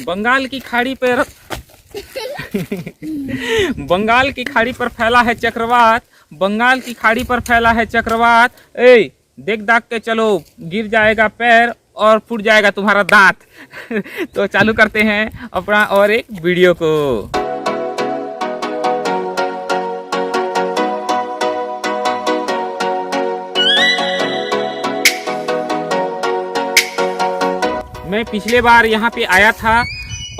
बंगाल की खाड़ी पर बंगाल की खाड़ी पर फैला है चक्रवात। बंगाल की खाड़ी पर फैला है चक्रवात। ए देख दाग के चलो, गिर जाएगा पैर और फूट जाएगा तुम्हारा दांत। तो चालू करते हैं अपना और एक वीडियो को। मैं पिछले बार यहाँ पे आया था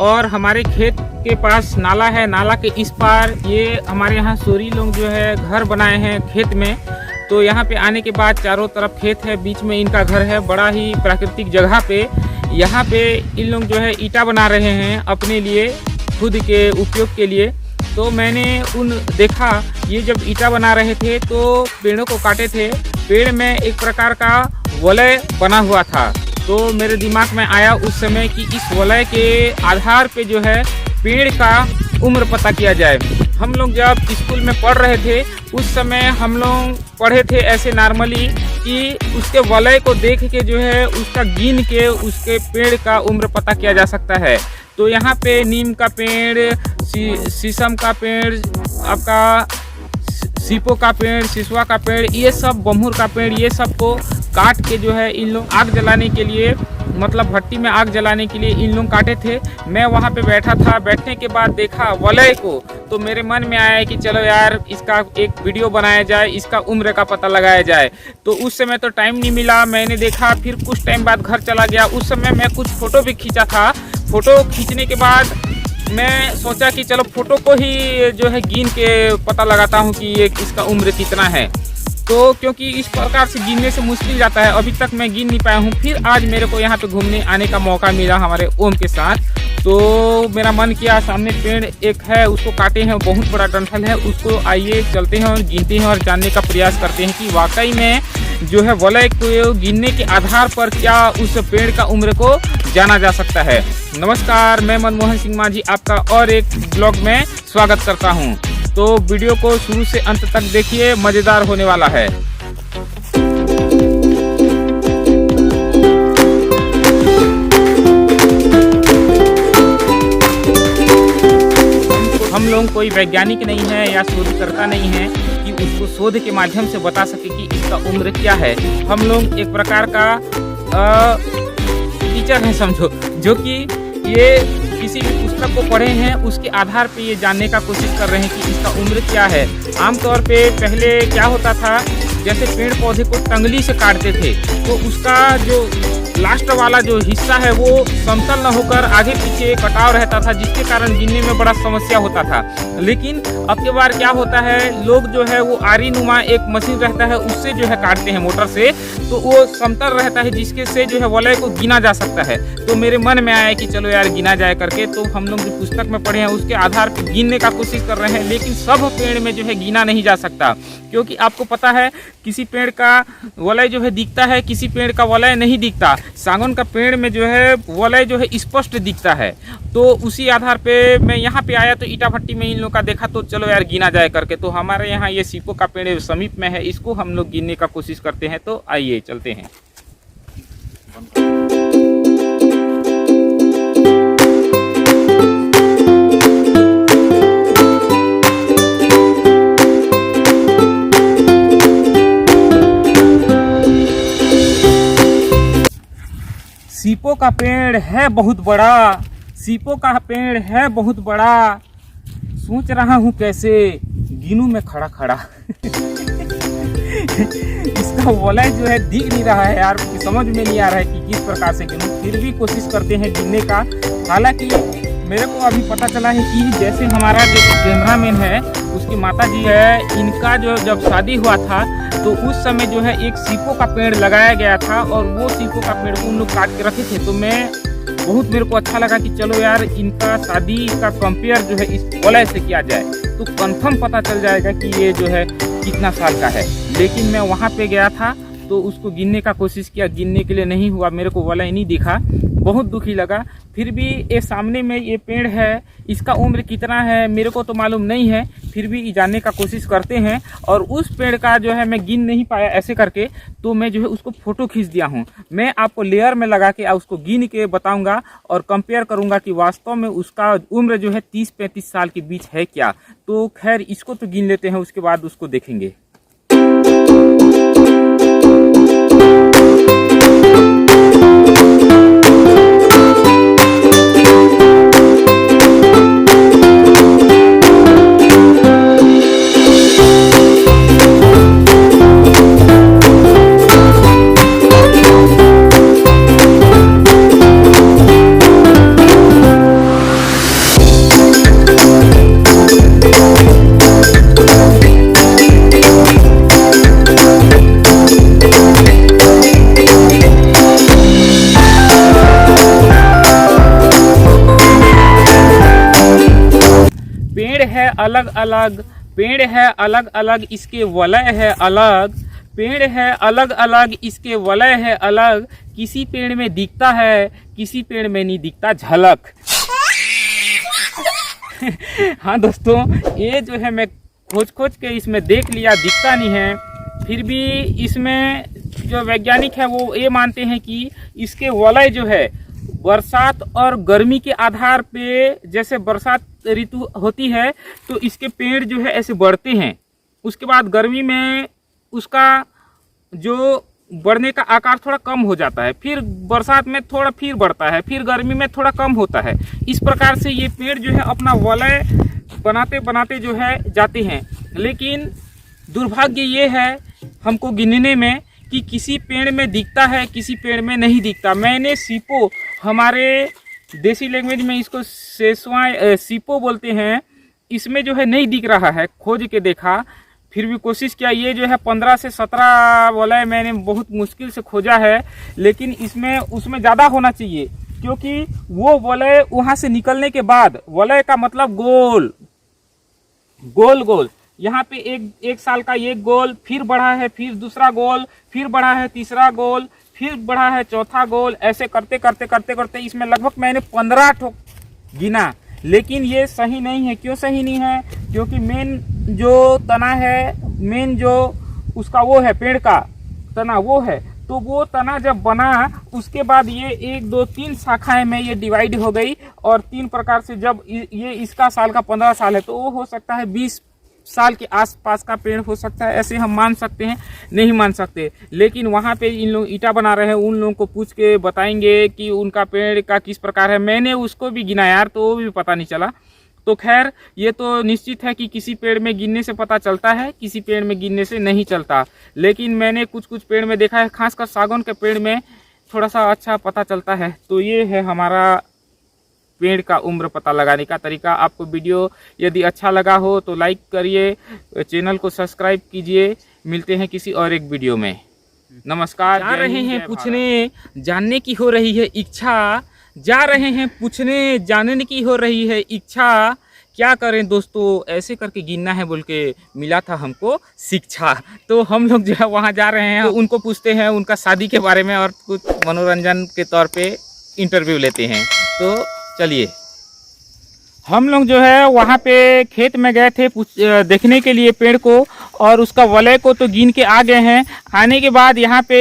और हमारे खेत के पास नाला है। नाला के इस पार ये हमारे यहाँ सोरी लोग जो है घर बनाए हैं खेत में। तो यहाँ पे आने के बाद चारों तरफ खेत है, बीच में इनका घर है, बड़ा ही प्राकृतिक जगह पे। यहाँ पे इन लोग जो है ईंटा बना रहे हैं अपने लिए, खुद के उपयोग के लिए। तो मैंने देखा ये जब ईंटा बना रहे थे तो पेड़ों को काटे थे। पेड़ में एक प्रकार का वलय बना हुआ था। तो मेरे दिमाग में आया उस समय कि इस वलय के आधार पे जो है पेड़ का उम्र पता किया जाए। हम लोग जब स्कूल में पढ़ रहे थे उस समय हम लोग पढ़े थे ऐसे नॉर्मली कि उसके वलय को देख के जो है उसका गिन के उसके पेड़ का उम्र पता किया जा सकता है। तो यहाँ पे नीम का पेड़, शीशम का पेड़, आपका सीपो का पेड़, सिसवा का पेड़, ये सब, बम्हुर का पेड़, ये सब को काट के जो है इन लोग आग जलाने के लिए, मतलब भट्टी में आग जलाने के लिए इन लोग काटे थे। मैं वहाँ पे बैठा था। बैठने के बाद देखा वलय को, तो मेरे मन में आया कि चलो यार इसका एक वीडियो बनाया जाए, इसका उम्र का पता लगाया जाए। तो उस समय तो टाइम नहीं मिला, मैंने देखा। फिर कुछ टाइम बाद घर चला गया। उस समय मैं कुछ फ़ोटो भी खींचा था। फ़ोटो खींचने के बाद मैं सोचा कि चलो फ़ोटो को ही जो है गिन के पता लगाता हूँ कि ये इसका उम्र कितना है। तो क्योंकि इस प्रकार से गिनने से मुश्किल जाता है, अभी तक मैं गिन नहीं पाया हूँ। फिर आज मेरे को यहाँ पे घूमने आने का मौका मिला हमारे ओम के साथ। तो मेरा मन किया, सामने पेड़ एक है उसको काटे हैं, बहुत बड़ा डंठल है, उसको आइए चलते हैं और गिनते हैं और जानने का प्रयास करते हैं कि वाकई में जो है वलय को गिनने के आधार पर क्या उस पेड़ का उम्र को जाना जा सकता है। नमस्कार, मैं मनमोहन सिंह माझी आपका और एक ब्लॉग में स्वागत करता हूं। तो वीडियो को शुरू से अंत तक देखिए, मज़ेदार होने वाला है। हम लोग कोई वैज्ञानिक नहीं है या शोधकर्ता नहीं है कि उसको शोध के माध्यम से बता सके कि इसका उम्र क्या है। हम लोग एक प्रकार का टीचर है समझो, जो कि ये किसी भी पुस्तक को पढ़े हैं उसके आधार पे ये जानने का कोशिश कर रहे हैं कि इसका उम्र क्या है। आमतौर पे पहले क्या होता था, जैसे पेड़ पौधे को टंगली से काटते थे तो उसका जो लास्ट वाला जो हिस्सा है वो समतल न होकर आगे पीछे कटाव रहता था, जिसके कारण गिनने में बड़ा समस्या होता था। लेकिन अब के बार क्या होता है, लोग जो है वो आरी नुमा एक मशीन रहता है उससे जो है काटते हैं मोटर से, तो वो समतल रहता है जिसके से जो है वलय को गिना जा सकता है। तो मेरे मन में आया कि चलो यार गिना जाए करके। तो हम लोग जो पुस्तक में पढ़े हैं उसके आधार पर गिनने का कोशिश कर रहे हैं। लेकिन सब पेड़ में जो है गिना नहीं जा सकता, क्योंकि आपको पता है किसी पेड़ का वलय जो है दिखता है, किसी पेड़ का वलय नहीं दिखता। सागौन का पेड़ में जो है वलय जो है स्पष्ट दिखता है। तो उसी आधार पे मैं यहाँ पे आया तो ईटा भट्टी में इन लोगों का देखा, तो चलो यार गिना जाए करके। तो हमारे यहाँ ये सीपो का पेड़ समीप में है, इसको हम लोग गिनने का कोशिश करते हैं। तो आइए चलते हैं। सीपो का पेड़ है बहुत बड़ा, सीपो का पेड़ है बहुत बड़ा, सोच रहा हूँ कैसे गिनूं मैं खड़ा खड़ा। इसका वलय जो है दिख नहीं रहा है यार, समझ में नहीं आ रहा है कि किस प्रकार से गिनूं। फिर भी कोशिश करते हैं गिनने का। हालांकि मेरे को अभी पता चला है कि जैसे हमारा जो कैमरामैन है उसकी माता जी है, इनका जो जब शादी हुआ था तो उस समय जो है एक सीपो का पेड़ लगाया गया था और वो सीपो का पेड़ उन लोग काट के रखे थे। तो मेरे को अच्छा लगा कि चलो यार इनका शादी का कंपेयर जो है इस वलय से किया जाए, तो कंफर्म पता चल जाएगा कि ये जो है कितना साल का है। लेकिन मैं वहाँ पे गया था तो उसको गिनने का कोशिश किया, गिनने के लिए नहीं हुआ, मेरे को वलय नहीं दिखा। बहुत दुखी लगा। फिर भी ये सामने में ये पेड़ है, इसका उम्र कितना है मेरे को तो मालूम नहीं है, फिर भी जानने का कोशिश करते हैं। और उस पेड़ का जो है मैं गिन नहीं पाया ऐसे करके, तो मैं जो है उसको फ़ोटो खींच दिया हूँ। मैं आपको लेयर में लगा के उसको गिन के बताऊँगा और कंपेयर करूँगा कि वास्तव में उसका उम्र जो है 30-35 साल के बीच है क्या। तो खैर इसको तो गिन लेते हैं, उसके बाद उसको देखेंगे। अलग अलग पेड़ है, अलग अलग इसके वलय है अलग, पेड़ है अलग अलग इसके वलय है अलग, किसी पेड़ में दिखता है किसी पेड़ में नहीं दिखता झलक। हाँ दोस्तों, ये जो है मैं खोज खोज के इसमें देख लिया, दिखता नहीं है। फिर भी इसमें जो वैज्ञानिक है वो ये मानते हैं कि इसके वलय जो है बरसात और गर्मी के आधार पे, जैसे बरसात ऋतु होती है तो इसके पेड़ जो है ऐसे बढ़ते हैं, उसके बाद गर्मी में उसका जो बढ़ने का आकार थोड़ा कम हो जाता है, फिर बरसात में थोड़ा फिर बढ़ता है, फिर गर्मी में थोड़ा कम होता है। इस प्रकार से ये पेड़ जो है अपना वलय बनाते बनाते जो है जाते हैं। लेकिन दुर्भाग्य ये है हमको गिनने में कि किसी पेड़ में दिखता है किसी पेड़ में नहीं दिखता। मैंने सीपो, हमारे देसी लैंग्वेज में इसको सेसवा सीपो बोलते हैं, इसमें जो है नहीं दिख रहा है, खोज के देखा, फिर भी कोशिश किया। ये जो है 15 से 17 वलय मैंने बहुत मुश्किल से खोजा है, लेकिन इसमें उसमें ज़्यादा होना चाहिए, क्योंकि वो वलय वहाँ से निकलने के बाद, वलय का मतलब गोल गोल गोल, यहाँ पे एक साल का एक गोल, फिर बढ़ा है, फिर दूसरा गोल, फिर बढ़ा है तीसरा गोल, फिर बढ़ा है चौथा गोल, ऐसे करते करते करते करते इसमें लगभग मैंने 15 ठोक गिना। लेकिन ये सही नहीं है। क्यों सही नहीं है? क्योंकि मेन जो तना है, मेन जो उसका वो है, पेड़ का तना वो है, तो वो तना जब बना उसके बाद ये 1 2 3 शाखाएं में ये डिवाइड हो गई, और 3 प्रकार से जब ये इसका साल का 15 साल है तो वो हो सकता है 20 साल के आसपास का पेड़ हो सकता है, ऐसे हम मान सकते हैं, नहीं मान सकते। लेकिन वहाँ पे इन लोग ईंटा बना रहे हैं, उन लोगों को पूछ के बताएंगे कि उनका पेड़ का किस प्रकार है। मैंने उसको भी गिना यार, तो वो भी पता नहीं चला। तो खैर ये तो निश्चित है कि किसी पेड़ में गिनने से पता चलता है, किसी पेड़ में गिनने से नहीं चलता। लेकिन मैंने कुछ कुछ पेड़ में देखा है, खासकर सागौन के पेड़ में थोड़ा सा अच्छा पता चलता है। तो ये है हमारा पेड़ का उम्र पता लगाने का तरीका। आपको वीडियो यदि अच्छा लगा हो तो लाइक करिए, चैनल को सब्सक्राइब कीजिए। मिलते हैं किसी और एक वीडियो में। नमस्कार। जा रहे हैं पूछने, जानने की हो रही है इच्छा, जा रहे हैं पूछने, जानने की हो रही है इच्छा। क्या करें दोस्तों, ऐसे करके गिनना है बोल के मिला था हमको शिक्षा। तो हम लोग जो है वहाँ जा रहे हैं, तो उनको पूछते हैं उनका शादी के बारे में, और कुछ मनोरंजन के तौर पे इंटरव्यू लेते हैं। तो चलिए, हम लोग जो है वहाँ पे खेत में गए थे देखने के लिए पेड़ को, और उसका वलय को तो गिन के आ गए हैं। आने के बाद यहाँ पे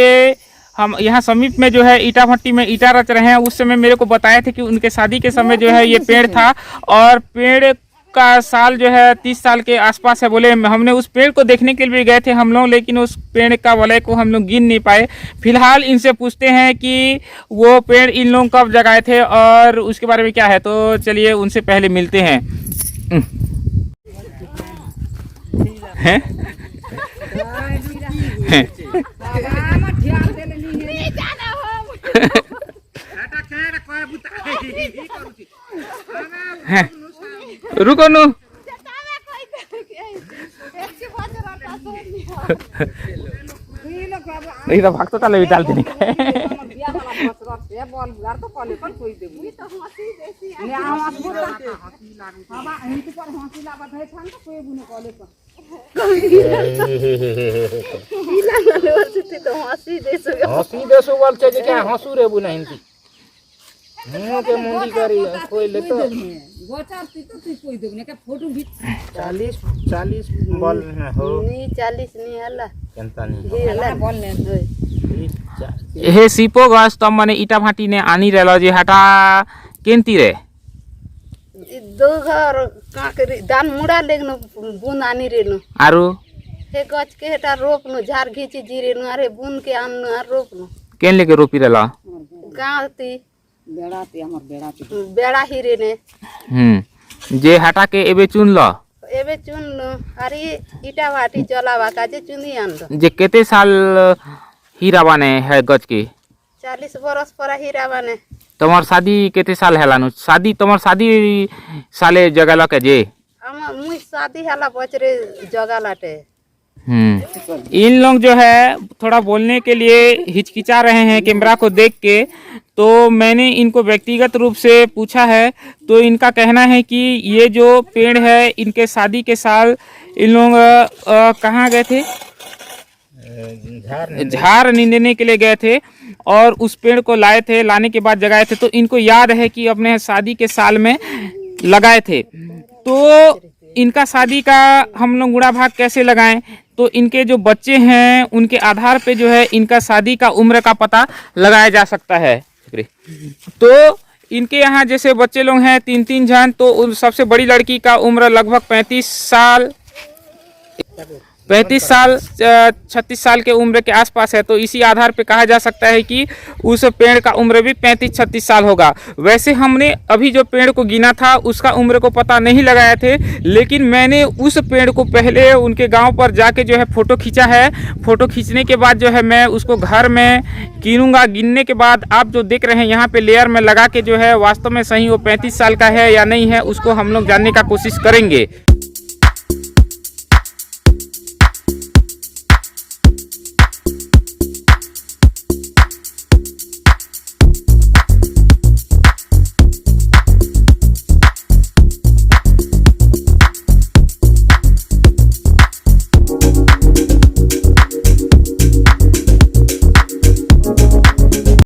हम यहाँ समीप में जो है ईटा भट्टी में ईटा रच रहे हैं। उस समय मेरे को बताए थे कि उनके शादी के समय जो है ये पेड़ था, और पेड़ का साल जो है 30 साल के आसपास है बोले। हमने उस पेड़ को देखने के लिए गए थे हम लोग, लेकिन उस पेड़ का वलय को हम लोग गिन नहीं पाए। फिलहाल इनसे पूछते हैं कि वो पेड़ इन लोग कब जगाए थे और उसके बारे में क्या है। तो चलिए उनसे पहले मिलते हैं। हैं? हैं? रुको नु, नहीं तो भाग तो ताले डाल देने का। हंसी देसो बोलते जे क्या हंसू रे बुना हिंदी मुंह के मुंडी करी कोई ले तो 40 बॉल हो नहीं 40 नहीं हला केनता नहीं हला बोल ले हे सीपो गस तम माने इटा भाटी ने आनी रेलो जे हटा केनती रे दो घर का करी दान मुड़ा लेगनो बुन आनी रेनो आरो हे गच के हेटा रोपनो झार घीची जीरेनो अरे बुन के आननो आ रोपनो केन लेके रोपी रेला गांती बेड़ा ही रेने जे हटा के एबे चुन लो एबे चुन लो अरे इटा भाटी जलावा काजे चुनी आन दो जे केते साल हीरा बने है गज के 40 बरस पर हीरा बने तुम्हार शादी केते साल हेलानु शादी तुम्हार शादी साले जगह के जे मुई शादी हला बचरे जगह लाटे इन लोग जो है थोड़ा बोलने के लिए हिचकिचा रहे हैं कैमरा को देख के, तो मैंने इनको व्यक्तिगत रूप से पूछा है तो इनका कहना है कि ये जो पेड़ है इनके शादी के साल इन लोग कहाँ गए थे, झार नींदने के लिए गए थे और उस पेड़ को लाए थे, लाने के बाद जगाए थे तो इनको याद है कि अपने शादी के साल में लगाए थे। तो इनका शादी का हम लोग गुणा भाग कैसे लगाएं, तो इनके जो बच्चे हैं उनके आधार पे जो है इनका शादी का उम्र का पता लगाया जा सकता है। तो इनके यहाँ जैसे बच्चे लोग हैं 3-3 जन, तो सबसे बड़ी लड़की का उम्र लगभग 35 साल 36 साल के उम्र के आसपास है। तो इसी आधार पे कहा जा सकता है कि उस पेड़ का उम्र भी 35-36 साल होगा। वैसे हमने अभी जो पेड़ को गिना था उसका उम्र को पता नहीं लगाए थे, लेकिन मैंने उस पेड़ को पहले उनके गांव पर जाके जो है फ़ोटो खींचा है। फ़ोटो खींचने के बाद जो है मैं उसको घर में गिनूंगा। गिनने के बाद आप जो देख रहे हैं यहाँ पे लेयर में लगा के जो है वास्तव में सही वो 35 साल का है या नहीं है उसको हम लोग जानने का कोशिश करेंगे।